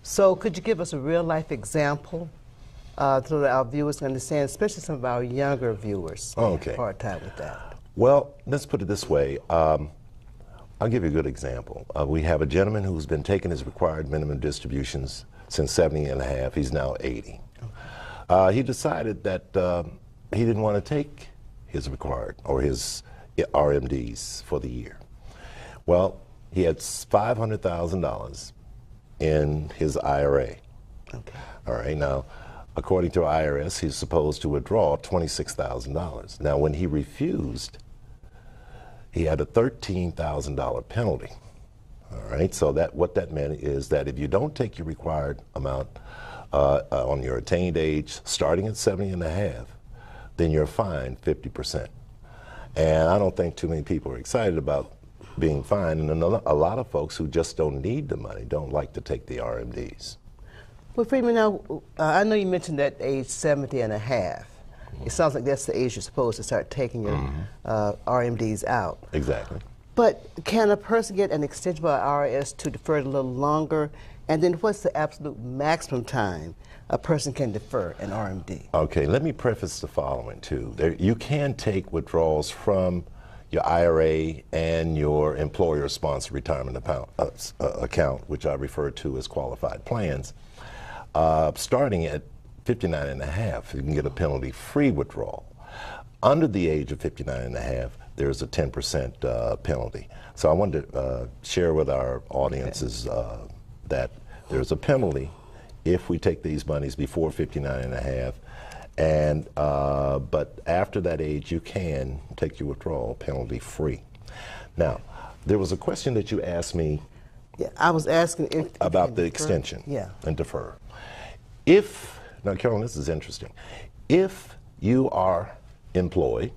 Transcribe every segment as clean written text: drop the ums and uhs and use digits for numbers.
So could you give us a real-life example so that our viewers can understand, especially some of our younger viewers Okay. have a hard time with that? Well, let's put it this way. I'll give you a good example. We have a gentleman who's been taking his required minimum distributions since 70 and a half. He's now 80. He decided that he didn't want to take his required or his RMDs for the year. Well, he had $500,000 in his IRA. Okay. All right, now, according to IRS, he's supposed to withdraw $26,000. Now, when he refused, he had a $13,000 penalty. All right, so what that meant is that if you don't take your required amount on your attained age, starting at 70 and a half, then you're fined 50%. And I don't think too many people are excited about being fined, and a lot of folks who just don't need the money don't like to take the RMDs. Well, Freeman, now, I know you mentioned that age 70 and a half. It sounds like that's the age you're supposed to start taking your RMDs out. Exactly. But can a person get an extension by IRS to defer it a little longer? And then what's the absolute maximum time a person can defer an RMD? Okay, let me preface the following too. You can take withdrawals from your IRA and your employer-sponsored retirement account, which I refer to as qualified plans. Starting at 59 and a half, you can get a penalty-free withdrawal. Under the age of 59 and a half, there's a 10% penalty. So I wanted to share with our audiences that there's a penalty if we take these monies before 59 and a half. And but after that age, you can take your withdrawal penalty-free. Now, there was a question that you asked me. Yeah, I was asking if about the defer. extension and defer. Now, Carolyn, this is interesting. If you are employed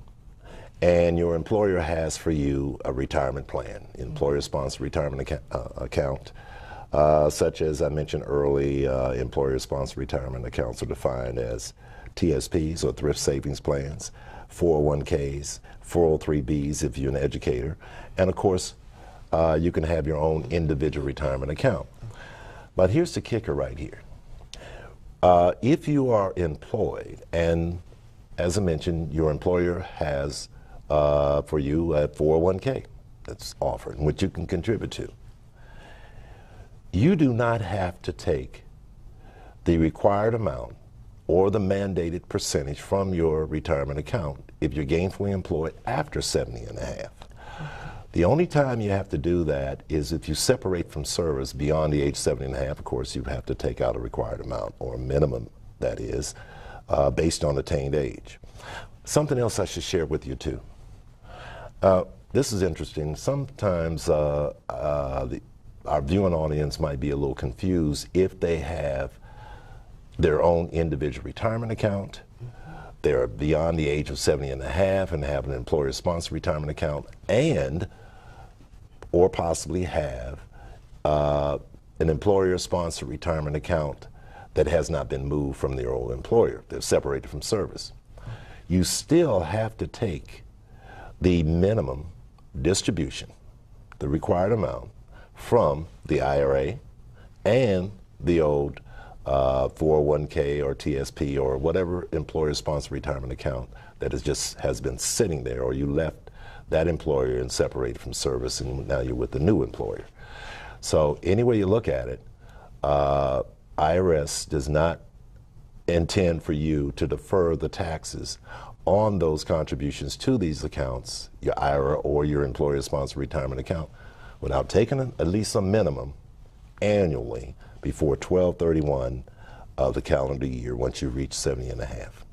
and your employer has for you a retirement plan, employer-sponsored retirement account, such as I mentioned early, employer-sponsored retirement accounts are defined as TSPs or thrift savings plans, 401ks, 403bs if you're an educator, and of course, you can have your own individual retirement account. But here's the kicker right here. If you are employed, and as I mentioned, your employer has for you a 401k that's offered, which you can contribute to, you do not have to take the required amount or the mandated percentage from your retirement account if you're gainfully employed after 70 and a half. The only time you have to do that is if you separate from service beyond the age 70 and a half. Of course, you have to take out a required amount, or a minimum, that is, based on attained age. Something else I should share with you too. This is interesting. Sometimes our viewing audience might be a little confused if they have their own individual retirement account, they're beyond the age of 70 and a half and have an employer-sponsored retirement account, and or possibly have an employer-sponsored retirement account that has not been moved from their old employer. They're separated from service. You still have to take the minimum distribution, the required amount, from the IRA and the old 401k or TSP or whatever employer-sponsored retirement account that has been sitting there, or you left that employer and separated from service and now you're with the new employer. So any way you look at it, IRS does not intend for you to defer the taxes on those contributions to these accounts, your IRA or your employer-sponsored retirement account, without taking at least a minimum annually before 12/31 of the calendar year once you reach 70 and a half.